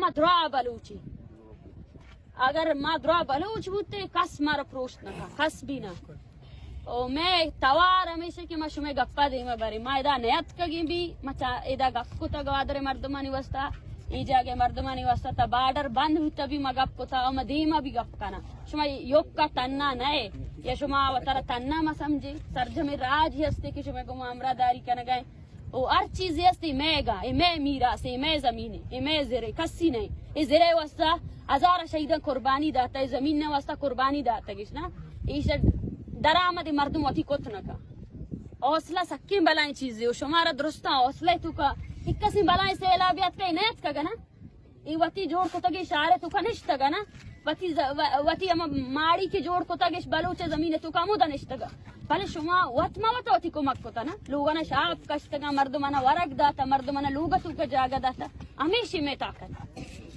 ما درا بلوچی اگر ما درا بلوچ بودتے کس مارا پروشت نکا کس بھی نہ میں توار ہمیشہ کہ ما شما گپا دیما بری ما ادا نیت کگی بھی ما ادا گپ کو تا گوادر مردمانی وستا ای جاگے مردمانی وستا تا بارڈر بند ہوتا بھی ما گپ کو تا ما دیما بھی گپ کنا شما یوک کا تننا نئے یا شما وطر تننا ما سمجھے سرجم راج ہی ہستے کہ شما کو معامرہ داری کنا گئے او ہر چیز ہستی میں گا اے میں میراث اے میں زمین اے میں زرے کسی نہیں اے زرے وستا ہزار شہیدہ قربانی داتا ہے زمین نے واسطہ قربانی داتا ہے نا ایشا درآمد مردم وتی کت نکا حوصلہ سکیم بلائیں چیزیں شمارا درستا حوصلہ تو کا کسی بلائیں سیلابیات کا نیت کا گنا ای وتی جوڑ کو تگی اشارے تو کا نشتا گنا وتی اما ماڑی کے جوڑ کو تگی بلوچ زمین تو کا مودا نشتا گا بھلے شما وطما وتی کو مک کوتا نا لوگانا شاپ کشتا گا مردمانا ورق داتا مردمانا لوگا تو کا جاگا داتا ہمیشہ میں طاقت